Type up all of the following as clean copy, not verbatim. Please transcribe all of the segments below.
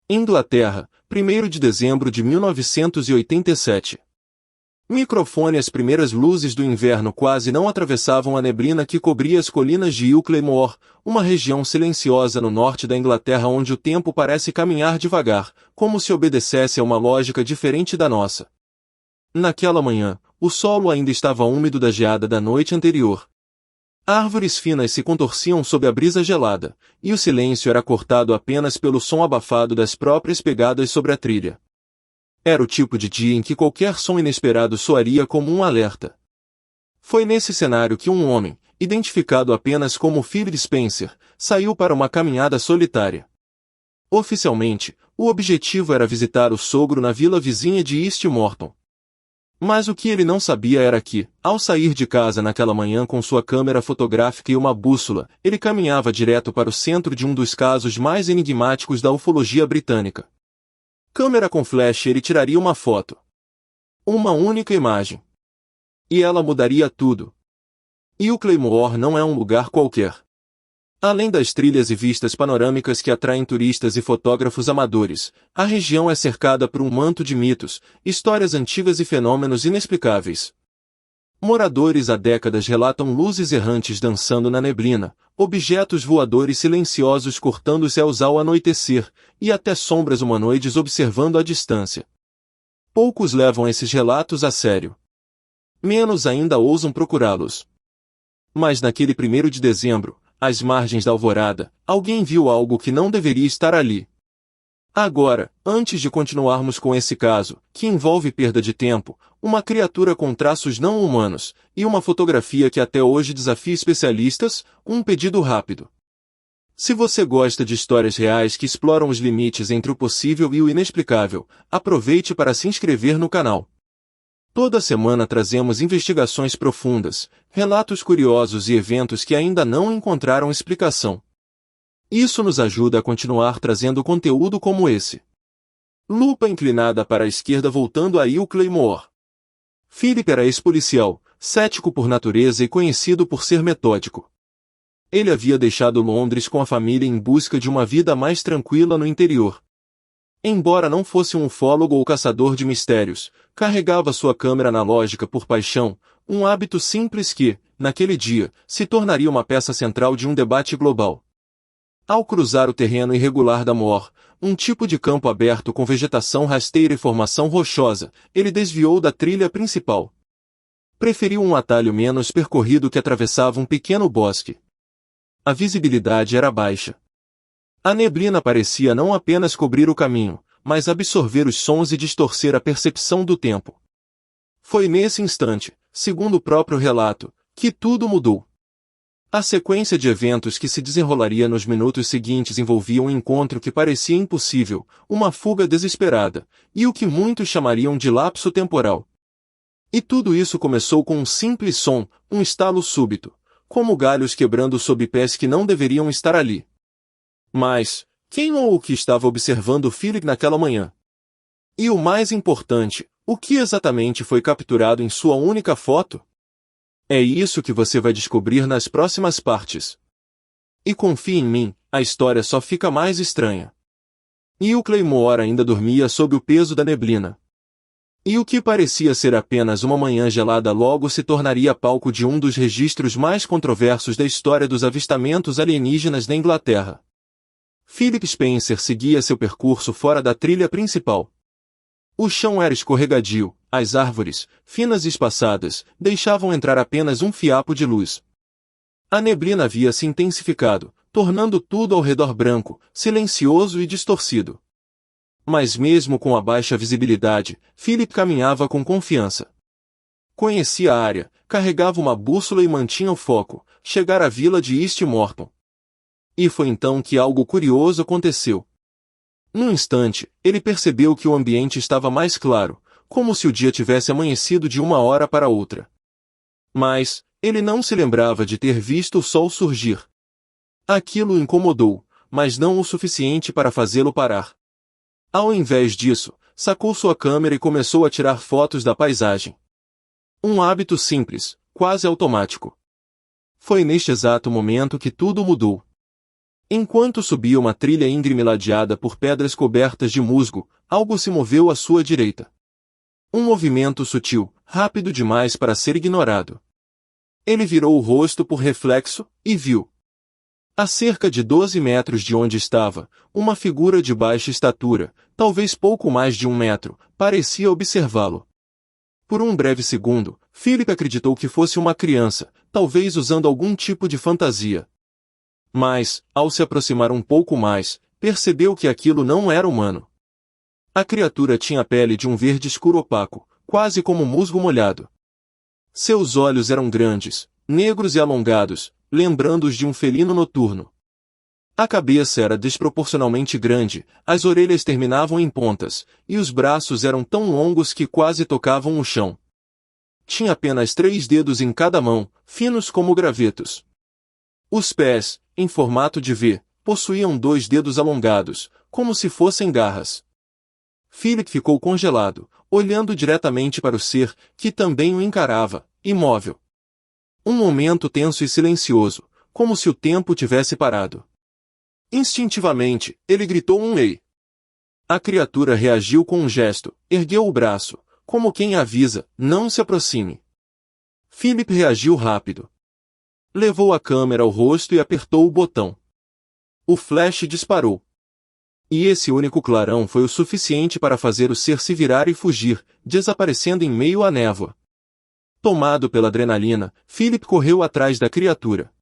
Inglaterra, 1º de dezembro de 1987. Microfone. As primeiras luzes do inverno quase não atravessavam a neblina que cobria as colinas de Ilkley Moor, uma região silenciosa no norte da Inglaterra onde o tempo parece caminhar devagar, como se obedecesse a uma lógica diferente da nossa. Naquela manhã, o solo ainda estava úmido da geada da noite anterior. Árvores finas se contorciam sob a brisa gelada, e o silêncio era cortado apenas pelo som abafado das próprias pegadas sobre a trilha. Era o tipo de dia em que qualquer som inesperado soaria como um alerta. Foi nesse cenário que um homem, identificado apenas como Philip Spencer, saiu para uma caminhada solitária. Oficialmente, o objetivo era visitar o sogro na vila vizinha de East Morton. Mas o que ele não sabia era que, ao sair de casa naquela manhã com sua câmera fotográfica e uma bússola, ele caminhava direto para o centro de um dos casos mais enigmáticos da ufologia britânica. Câmera com flash. Ele tiraria uma foto. Uma única imagem. E ela mudaria tudo. Ilkley Moor não é um lugar qualquer. Além das trilhas e vistas panorâmicas que atraem turistas e fotógrafos amadores, a região é cercada por um manto de mitos, histórias antigas e fenômenos inexplicáveis. Moradores há décadas relatam luzes errantes dançando na neblina, objetos voadores silenciosos cortando os céus ao anoitecer, e até sombras humanoides observando à distância. Poucos levam esses relatos a sério. Menos ainda ousam procurá-los. Mas naquele 1º de dezembro, às margens da alvorada, alguém viu algo que não deveria estar ali. Agora, antes de continuarmos com esse caso, que envolve perda de tempo, uma criatura com traços não humanos, e uma fotografia que até hoje desafia especialistas, um pedido rápido. Se você gosta de histórias reais que exploram os limites entre o possível e o inexplicável, aproveite para se inscrever no canal. Toda semana trazemos investigações profundas, relatos curiosos e eventos que ainda não encontraram explicação. Isso nos ajuda a continuar trazendo conteúdo como esse. Lupa inclinada para a esquerda voltando a Ilkley Moor. Philip era ex-policial, cético por natureza e conhecido por ser metódico. Ele havia deixado Londres com a família em busca de uma vida mais tranquila no interior. Embora não fosse um ufólogo ou caçador de mistérios, carregava sua câmera analógica por paixão, um hábito simples que, naquele dia, se tornaria uma peça central de um debate global. Ao cruzar o terreno irregular da Moor, um tipo de campo aberto com vegetação rasteira e formação rochosa, ele desviou da trilha principal. Preferiu um atalho menos percorrido que atravessava um pequeno bosque. A visibilidade era baixa. A neblina parecia não apenas cobrir o caminho, mas absorver os sons e distorcer a percepção do tempo. Foi nesse instante, segundo o próprio relato, que tudo mudou. A sequência de eventos que se desenrolaria nos minutos seguintes envolvia um encontro que parecia impossível, uma fuga desesperada, e o que muitos chamariam de lapso temporal. E tudo isso começou com um simples som, um estalo súbito, como galhos quebrando sob pés que não deveriam estar ali. Mas, quem ou o que estava observando Philip naquela manhã? E o mais importante, o que exatamente foi capturado em sua única foto? É isso que você vai descobrir nas próximas partes. E confie em mim, a história só fica mais estranha. Ilkley Moor ainda dormia sob o peso da neblina. E o que parecia ser apenas uma manhã gelada logo se tornaria palco de um dos registros mais controversos da história dos avistamentos alienígenas na Inglaterra. Philip Spencer seguia seu percurso fora da trilha principal. O chão era escorregadio, as árvores, finas e espaçadas, deixavam entrar apenas um fiapo de luz. A neblina havia se intensificado, tornando tudo ao redor branco, silencioso e distorcido. Mas mesmo com a baixa visibilidade, Philip caminhava com confiança. Conhecia a área, carregava uma bússola e mantinha o foco, chegar à vila de East Morton. E foi então que algo curioso aconteceu. Num instante, ele percebeu que o ambiente estava mais claro, como se o dia tivesse amanhecido de uma hora para outra. Mas, ele não se lembrava de ter visto o sol surgir. Aquilo o incomodou, mas não o suficiente para fazê-lo parar. Ao invés disso, sacou sua câmera e começou a tirar fotos da paisagem. Um hábito simples, quase automático. Foi neste exato momento que tudo mudou. Enquanto subia uma trilha íngreme ladeada por pedras cobertas de musgo, algo se moveu à sua direita. Um movimento sutil, rápido demais para ser ignorado. Ele virou o rosto por reflexo, e viu. A cerca de 12 metros de onde estava, uma figura de baixa estatura, talvez pouco mais de 1 metro, parecia observá-lo. Por um breve segundo, Philip acreditou que fosse uma criança, talvez usando algum tipo de fantasia. Mas, ao se aproximar um pouco mais, percebeu que aquilo não era humano. A criatura tinha a pele de um verde escuro opaco, quase como musgo molhado. Seus olhos eram grandes, negros e alongados, lembrando-os de um felino noturno. A cabeça era desproporcionalmente grande, as orelhas terminavam em pontas, e os braços eram tão longos que quase tocavam o chão. Tinha apenas 3 dedos em cada mão, finos como gravetos. Os pés, em formato de V, possuíam 2 dedos alongados, como se fossem garras. Philip ficou congelado, olhando diretamente para o ser, que também o encarava, imóvel. Um momento tenso e silencioso, como se o tempo tivesse parado. Instintivamente, ele gritou um ei. A criatura reagiu com um gesto, ergueu o braço, como quem avisa, não se aproxime. Philip reagiu rápido. Levou a câmera ao rosto e apertou o botão. O flash disparou. E esse único clarão foi o suficiente para fazer o ser se virar e fugir, desaparecendo em meio à névoa. Tomado pela adrenalina, Philip correu atrás da criatura.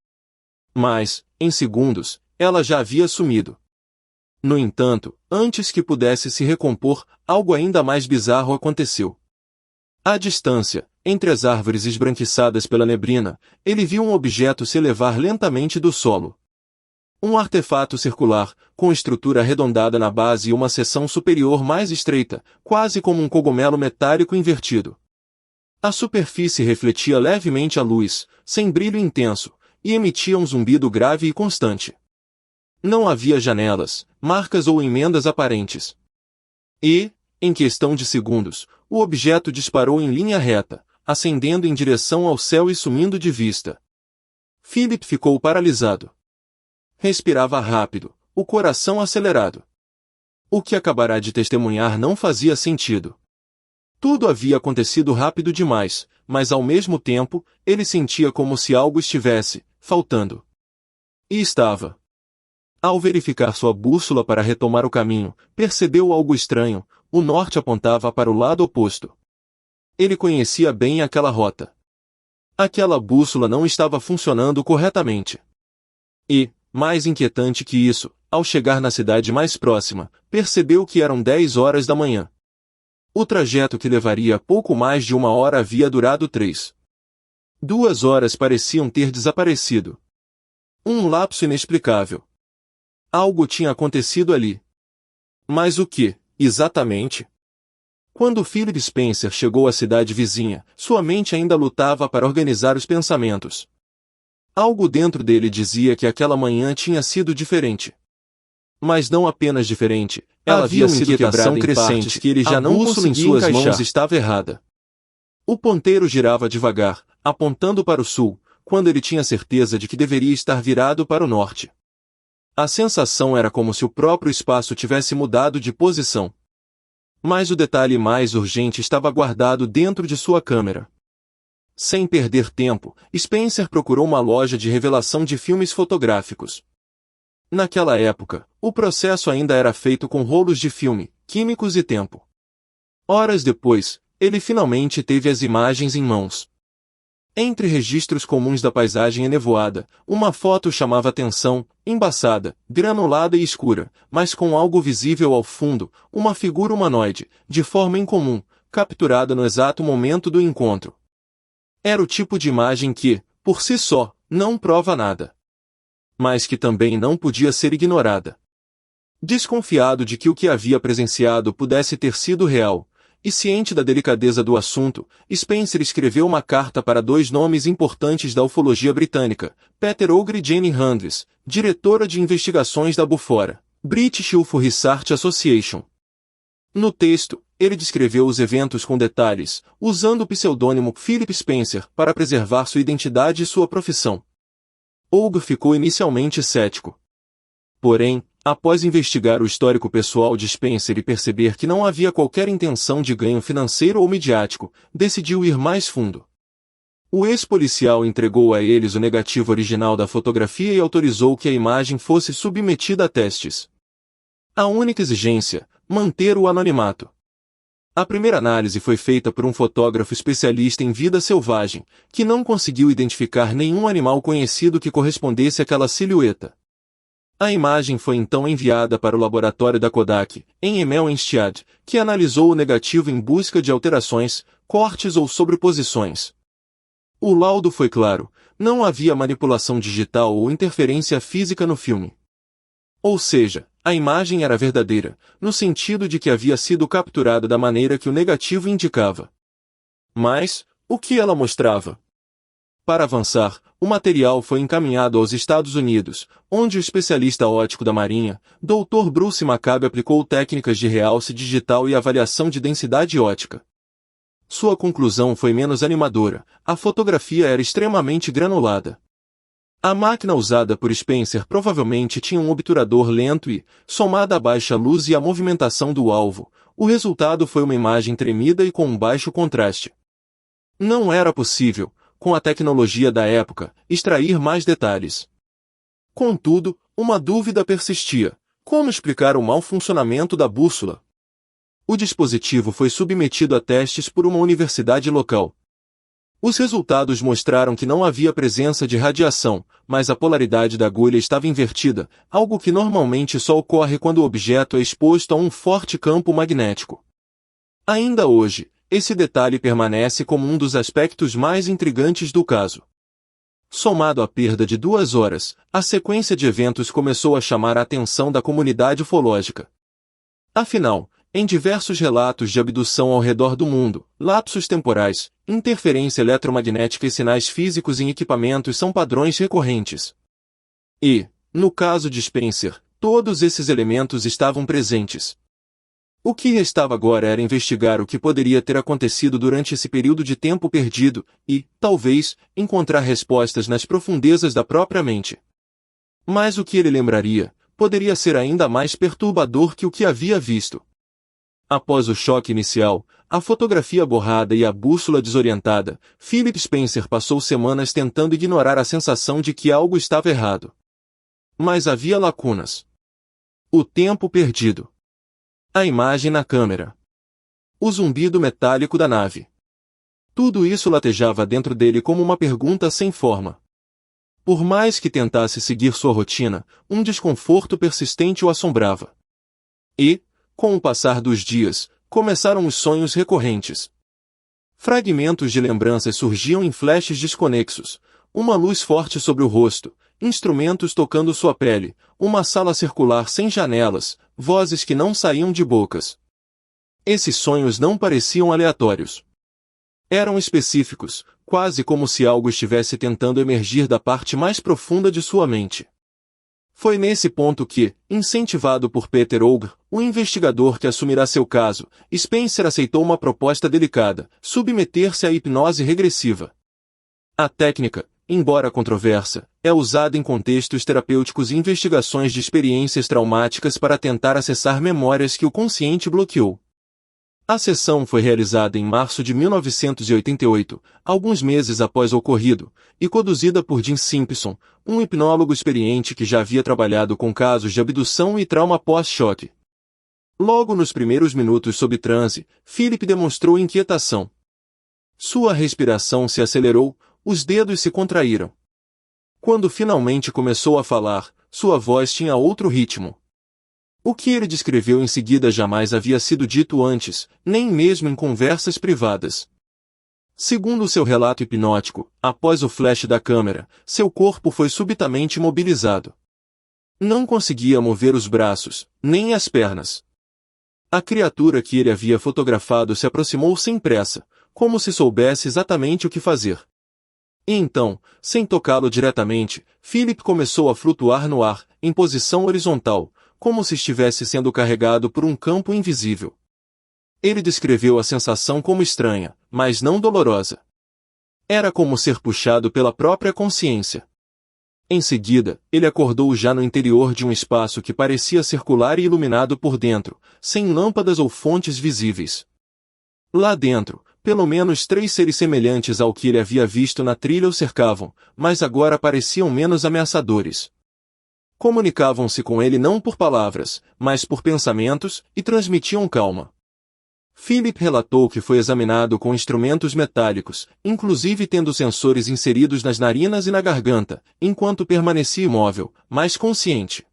Mas, em segundos, ela já havia sumido. No entanto, antes que pudesse se recompor, algo ainda mais bizarro aconteceu. À distância, entre as árvores esbranquiçadas pela neblina, ele viu um objeto se elevar lentamente do solo. Um artefato circular, com estrutura arredondada na base e uma seção superior mais estreita, quase como um cogumelo metálico invertido. A superfície refletia levemente a luz, sem brilho intenso, e emitia um zumbido grave e constante. Não havia janelas, marcas ou emendas aparentes. E, em questão de segundos, o objeto disparou em linha reta, ascendendo em direção ao céu e sumindo de vista. Philip ficou paralisado. Respirava rápido, o coração acelerado. O que acabará de testemunhar não fazia sentido. Tudo havia acontecido rápido demais, mas ao mesmo tempo, ele sentia como se algo estivesse faltando. E estava. Ao verificar sua bússola para retomar o caminho, percebeu algo estranho, o norte apontava para o lado oposto. Ele conhecia bem aquela rota. Aquela bússola não estava funcionando corretamente. E, mais inquietante que isso, ao chegar na cidade mais próxima, percebeu que eram 10 horas da manhã. O trajeto que levaria pouco mais de 1 hora havia durado 3. 2 horas pareciam ter desaparecido. Um lapso inexplicável. Algo tinha acontecido ali. Mas o que, exatamente? Quando Philip Spencer chegou à cidade vizinha, sua mente ainda lutava para organizar os pensamentos. Algo dentro dele dizia que aquela manhã tinha sido diferente. Mas não apenas diferente, ela havia sido quebrada em partes que ele já não conseguia encaixar. Em suas mãos estava errada. O ponteiro girava devagar, apontando para o sul, quando ele tinha certeza de que deveria estar virado para o norte. A sensação era como se o próprio espaço tivesse mudado de posição. Mas o detalhe mais urgente estava guardado dentro de sua câmera. Sem perder tempo, Spencer procurou uma loja de revelação de filmes fotográficos. Naquela época, o processo ainda era feito com rolos de filme, químicos e tempo. Horas depois, ele finalmente teve as imagens em mãos. Entre registros comuns da paisagem enevoada, uma foto chamava atenção, embaçada, granulada e escura, mas com algo visível ao fundo, uma figura humanoide, de forma incomum, capturada no exato momento do encontro. Era o tipo de imagem que, por si só, não prova nada. Mas que também não podia ser ignorada. Desconfiado de que o que havia presenciado pudesse ter sido real, e ciente da delicadeza do assunto, Spencer escreveu uma carta para 2 nomes importantes da ufologia britânica, Peter Ogre e Jane Handles, diretora de investigações da Bufora, British UFO Research Association. No texto, ele descreveu os eventos com detalhes, usando o pseudônimo Philip Spencer para preservar sua identidade e sua profissão. Ogre ficou inicialmente cético. Porém, após investigar o histórico pessoal de Spencer e perceber que não havia qualquer intenção de ganho financeiro ou midiático, decidiu ir mais fundo. O ex-policial entregou a eles o negativo original da fotografia e autorizou que a imagem fosse submetida a testes. A única exigência: manter o anonimato. A primeira análise foi feita por um fotógrafo especialista em vida selvagem, que não conseguiu identificar nenhum animal conhecido que correspondesse àquela silhueta. A imagem foi então enviada para o laboratório da Kodak, em Emel-Enstad, que analisou o negativo em busca de alterações, cortes ou sobreposições. O laudo foi claro: não havia manipulação digital ou interferência física no filme. Ou seja, a imagem era verdadeira, no sentido de que havia sido capturada da maneira que o negativo indicava. Mas, o que ela mostrava? Para avançar, o material foi encaminhado aos Estados Unidos, onde o especialista óptico da Marinha, Dr. Bruce Maccabe, aplicou técnicas de realce digital e avaliação de densidade óptica. Sua conclusão foi menos animadora: a fotografia era extremamente granulada. A máquina usada por Spencer provavelmente tinha um obturador lento e, somada à baixa luz e à movimentação do alvo, o resultado foi uma imagem tremida e com um baixo contraste. Não era possível, com a tecnologia da época, extrair mais detalhes. Contudo, uma dúvida persistia: como explicar o mau funcionamento da bússola? O dispositivo foi submetido a testes por uma universidade local. Os resultados mostraram que não havia presença de radiação, mas a polaridade da agulha estava invertida, algo que normalmente só ocorre quando o objeto é exposto a um forte campo magnético. Ainda hoje, esse detalhe permanece como um dos aspectos mais intrigantes do caso. Somado à perda de 2 horas, a sequência de eventos começou a chamar a atenção da comunidade ufológica. Afinal, em diversos relatos de abdução ao redor do mundo, lapsos temporais, interferência eletromagnética e sinais físicos em equipamentos são padrões recorrentes. E, no caso de Spencer, todos esses elementos estavam presentes. O que restava agora era investigar o que poderia ter acontecido durante esse período de tempo perdido e, talvez, encontrar respostas nas profundezas da própria mente. Mas o que ele lembraria poderia ser ainda mais perturbador que o que havia visto. Após o choque inicial, a fotografia borrada e a bússola desorientada, Philip Spencer passou semanas tentando ignorar a sensação de que algo estava errado. Mas havia lacunas. O tempo perdido. A imagem na câmera. O zumbido metálico da nave. Tudo isso latejava dentro dele como uma pergunta sem forma. Por mais que tentasse seguir sua rotina, um desconforto persistente o assombrava. E, com o passar dos dias, começaram os sonhos recorrentes. Fragmentos de lembranças surgiam em flashes desconexos, uma luz forte sobre o rosto, instrumentos tocando sua pele, uma sala circular sem janelas, vozes que não saíam de bocas. Esses sonhos não pareciam aleatórios. Eram específicos, quase como se algo estivesse tentando emergir da parte mais profunda de sua mente. Foi nesse ponto que, incentivado por Peter Ogre, o investigador que assumirá seu caso, Spencer aceitou uma proposta delicada: submeter-se à hipnose regressiva. A técnica, embora controversa, é usada em contextos terapêuticos e investigações de experiências traumáticas para tentar acessar memórias que o consciente bloqueou. A sessão foi realizada em março de 1988, alguns meses após o ocorrido, e conduzida por Jim Simpson, um hipnólogo experiente que já havia trabalhado com casos de abdução e trauma pós-choque. Logo nos primeiros minutos sob transe, Philip demonstrou inquietação. Sua respiração se acelerou, os dedos se contraíram. Quando finalmente começou a falar, sua voz tinha outro ritmo. O que ele descreveu em seguida jamais havia sido dito antes, nem mesmo em conversas privadas. Segundo seu relato hipnótico, após o flash da câmera, seu corpo foi subitamente imobilizado. Não conseguia mover os braços, nem as pernas. A criatura que ele havia fotografado se aproximou sem pressa, como se soubesse exatamente o que fazer. E então, sem tocá-lo diretamente, Philip começou a flutuar no ar, em posição horizontal, como se estivesse sendo carregado por um campo invisível. Ele descreveu a sensação como estranha, mas não dolorosa. Era como ser puxado pela própria consciência. Em seguida, ele acordou já no interior de um espaço que parecia circular e iluminado por dentro, sem lâmpadas ou fontes visíveis. Lá dentro, pelo menos 3 seres semelhantes ao que ele havia visto na trilha o cercavam, mas agora pareciam menos ameaçadores. Comunicavam-se com ele não por palavras, mas por pensamentos, e transmitiam calma. Philip relatou que foi examinado com instrumentos metálicos, inclusive tendo sensores inseridos nas narinas e na garganta, enquanto permanecia imóvel, mas consciente.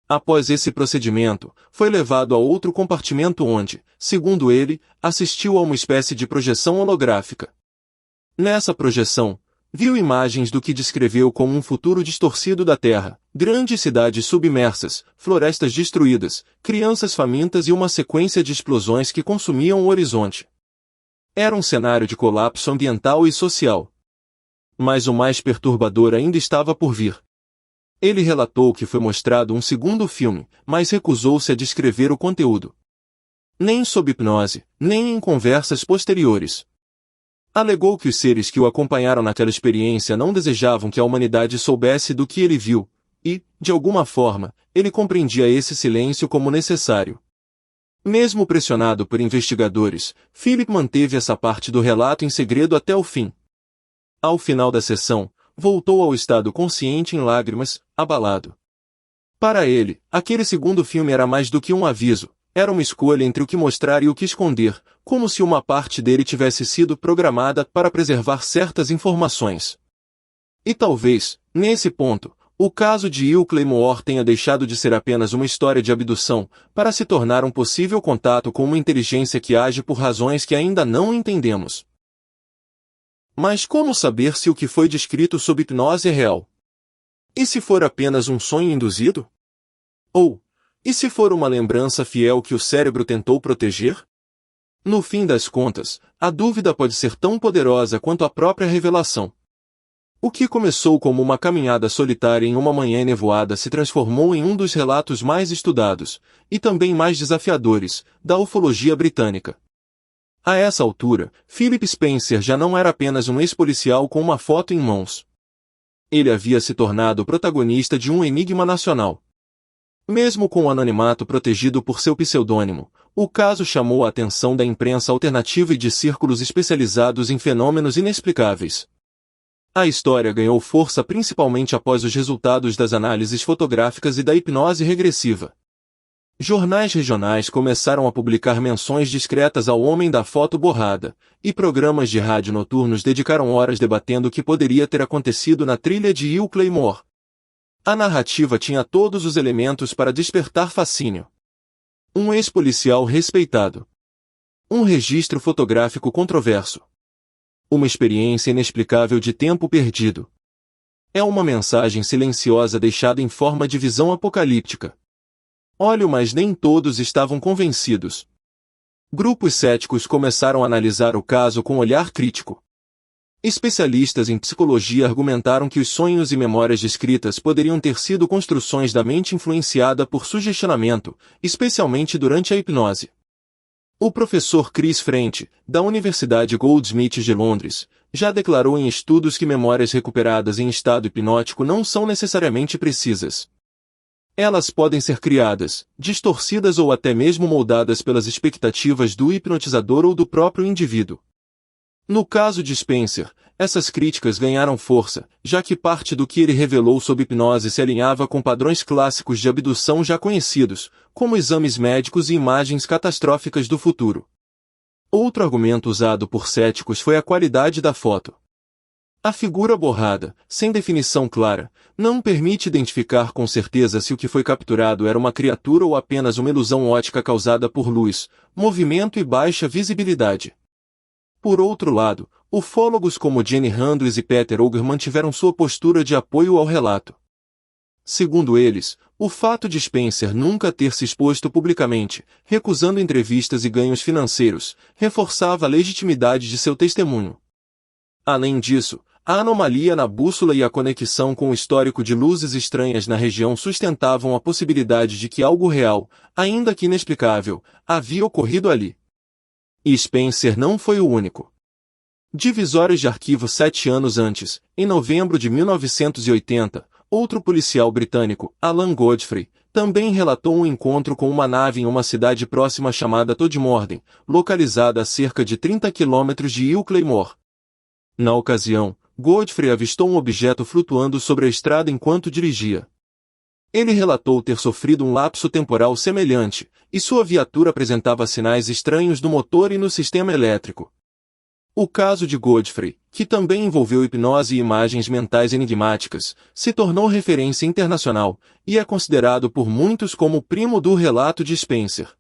Após esse procedimento, foi levado a outro compartimento onde, segundo ele, assistiu a uma espécie de projeção holográfica. Nessa projeção, viu imagens do que descreveu como um futuro distorcido da Terra, grandes cidades submersas, florestas destruídas, crianças famintas e uma sequência de explosões que consumiam o horizonte. Era um cenário de colapso ambiental e social. Mas o mais perturbador ainda estava por vir. Ele relatou que foi mostrado um segundo filme, mas recusou-se a descrever o conteúdo. Nem sob hipnose, nem em conversas posteriores. Alegou que os seres que o acompanharam naquela experiência não desejavam que a humanidade soubesse do que ele viu, e, de alguma forma, ele compreendia esse silêncio como necessário. Mesmo pressionado por investigadores, Philip manteve essa parte do relato em segredo até o fim. Ao final da sessão, voltou ao estado consciente em lágrimas, abalado. Para ele, aquele segundo filme era mais do que um aviso, era uma escolha entre o que mostrar e o que esconder, como se uma parte dele tivesse sido programada para preservar certas informações. E talvez, nesse ponto, o caso de Will Claymore tenha deixado de ser apenas uma história de abdução, para se tornar um possível contato com uma inteligência que age por razões que ainda não entendemos. Mas como saber se o que foi descrito sob hipnose é real? E se for apenas um sonho induzido? Ou, e se for uma lembrança fiel que o cérebro tentou proteger? No fim das contas, a dúvida pode ser tão poderosa quanto a própria revelação. O que começou como uma caminhada solitária em uma manhã nevoada se transformou em um dos relatos mais estudados, e também mais desafiadores, da ufologia britânica. A essa altura, Philip Spencer já não era apenas um ex-policial com uma foto em mãos. Ele havia se tornado o protagonista de um enigma nacional. Mesmo com o anonimato protegido por seu pseudônimo, o caso chamou a atenção da imprensa alternativa e de círculos especializados em fenômenos inexplicáveis. A história ganhou força principalmente após os resultados das análises fotográficas e da hipnose regressiva. Jornais regionais começaram a publicar menções discretas ao homem da foto borrada, e programas de rádio noturnos dedicaram horas debatendo o que poderia ter acontecido na trilha de Will Claymore. A narrativa tinha todos os elementos para despertar fascínio. Um ex-policial respeitado. Um registro fotográfico controverso. Uma experiência inexplicável de tempo perdido. É uma mensagem silenciosa deixada em forma de visão apocalíptica. Olha, mas nem todos estavam convencidos. Grupos céticos começaram a analisar o caso com olhar crítico. Especialistas em psicologia argumentaram que os sonhos e memórias descritas poderiam ter sido construções da mente influenciada por sugestionamento, especialmente durante a hipnose. O professor Chris French, da Universidade Goldsmith de Londres, já declarou em estudos que memórias recuperadas em estado hipnótico não são necessariamente precisas. Elas podem ser criadas, distorcidas ou até mesmo moldadas pelas expectativas do hipnotizador ou do próprio indivíduo. No caso de Spencer, essas críticas ganharam força, já que parte do que ele revelou sob hipnose se alinhava com padrões clássicos de abdução já conhecidos, como exames médicos e imagens catastróficas do futuro. Outro argumento usado por céticos foi a qualidade da foto. A figura borrada, sem definição clara, não permite identificar com certeza se o que foi capturado era uma criatura ou apenas uma ilusão ótica causada por luz, movimento e baixa visibilidade. Por outro lado, ufólogos como Jenny Randles e Peter Auger mantiveram sua postura de apoio ao relato. Segundo eles, o fato de Spencer nunca ter se exposto publicamente, recusando entrevistas e ganhos financeiros, reforçava a legitimidade de seu testemunho. Além disso, a anomalia na bússola e a conexão com o histórico de luzes estranhas na região sustentavam a possibilidade de que algo real, ainda que inexplicável, havia ocorrido ali. E Spencer não foi o único. Divisórias de arquivo 7 anos antes, em novembro de 1980, outro policial britânico, Alan Godfrey, também relatou um encontro com uma nave em uma cidade próxima chamada Todmorden, localizada a cerca de 30 quilômetros de Ilkley-Moor. Na ocasião, Godfrey avistou um objeto flutuando sobre a estrada enquanto dirigia. Ele relatou ter sofrido um lapso temporal semelhante, e sua viatura apresentava sinais estranhos no motor e no sistema elétrico. O caso de Godfrey, que também envolveu hipnose e imagens mentais enigmáticas, se tornou referência internacional, e é considerado por muitos como o primo do relato de Spencer.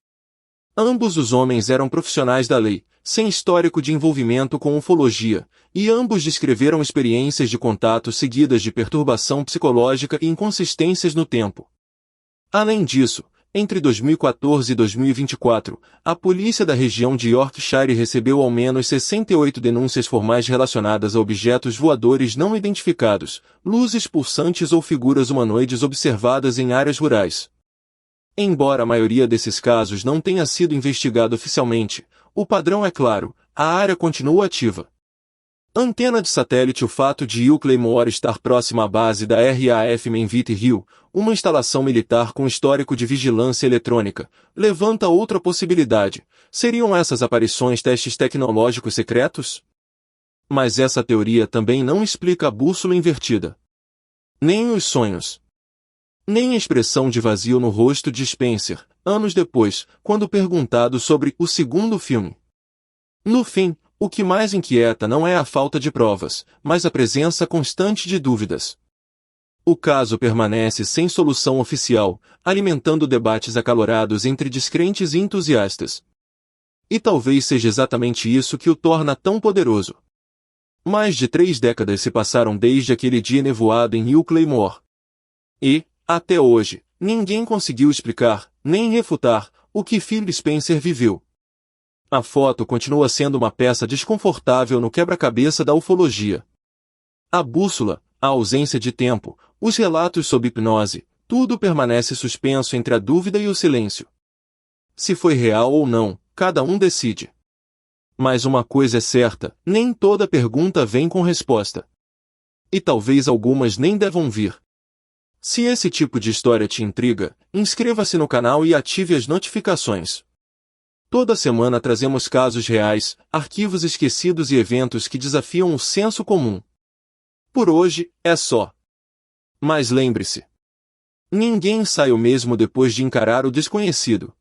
Ambos os homens eram profissionais da lei, sem histórico de envolvimento com ufologia, e ambos descreveram experiências de contato seguidas de perturbação psicológica e inconsistências no tempo. Além disso, entre 2014 e 2024, a polícia da região de Yorkshire recebeu ao menos 68 denúncias formais relacionadas a objetos voadores não identificados, luzes pulsantes ou figuras humanoides observadas em áreas rurais. Embora a maioria desses casos não tenha sido investigado oficialmente, o padrão é claro: a área continua ativa. Antena de satélite. O fato de Ilkley-Moor estar próxima à base da RAF Menvite Hill, uma instalação militar com histórico de vigilância eletrônica, levanta outra possibilidade: seriam essas aparições testes tecnológicos secretos? Mas essa teoria também não explica a bússola invertida. Nem os sonhos. Nem a expressão de vazio no rosto de Spencer, anos depois, quando perguntado sobre o segundo filme. No fim, o que mais inquieta não é a falta de provas, mas a presença constante de dúvidas. O caso permanece sem solução oficial, alimentando debates acalorados entre descrentes e entusiastas. E talvez seja exatamente isso que o torna tão poderoso. Mais de 3 décadas se passaram desde aquele dia nevoado em Ilkley-Moor. E, até hoje, ninguém conseguiu explicar, nem refutar, o que Phil Spencer viveu. A foto continua sendo uma peça desconfortável no quebra-cabeça da ufologia. A bússola, a ausência de tempo, os relatos sob hipnose, tudo permanece suspenso entre a dúvida e o silêncio. Se foi real ou não, cada um decide. Mas uma coisa é certa: nem toda pergunta vem com resposta. E talvez algumas nem devam vir. Se esse tipo de história te intriga, inscreva-se no canal e ative as notificações. Toda semana trazemos casos reais, arquivos esquecidos e eventos que desafiam o senso comum. Por hoje, é só. Mas lembre-se: ninguém sai o mesmo depois de encarar o desconhecido.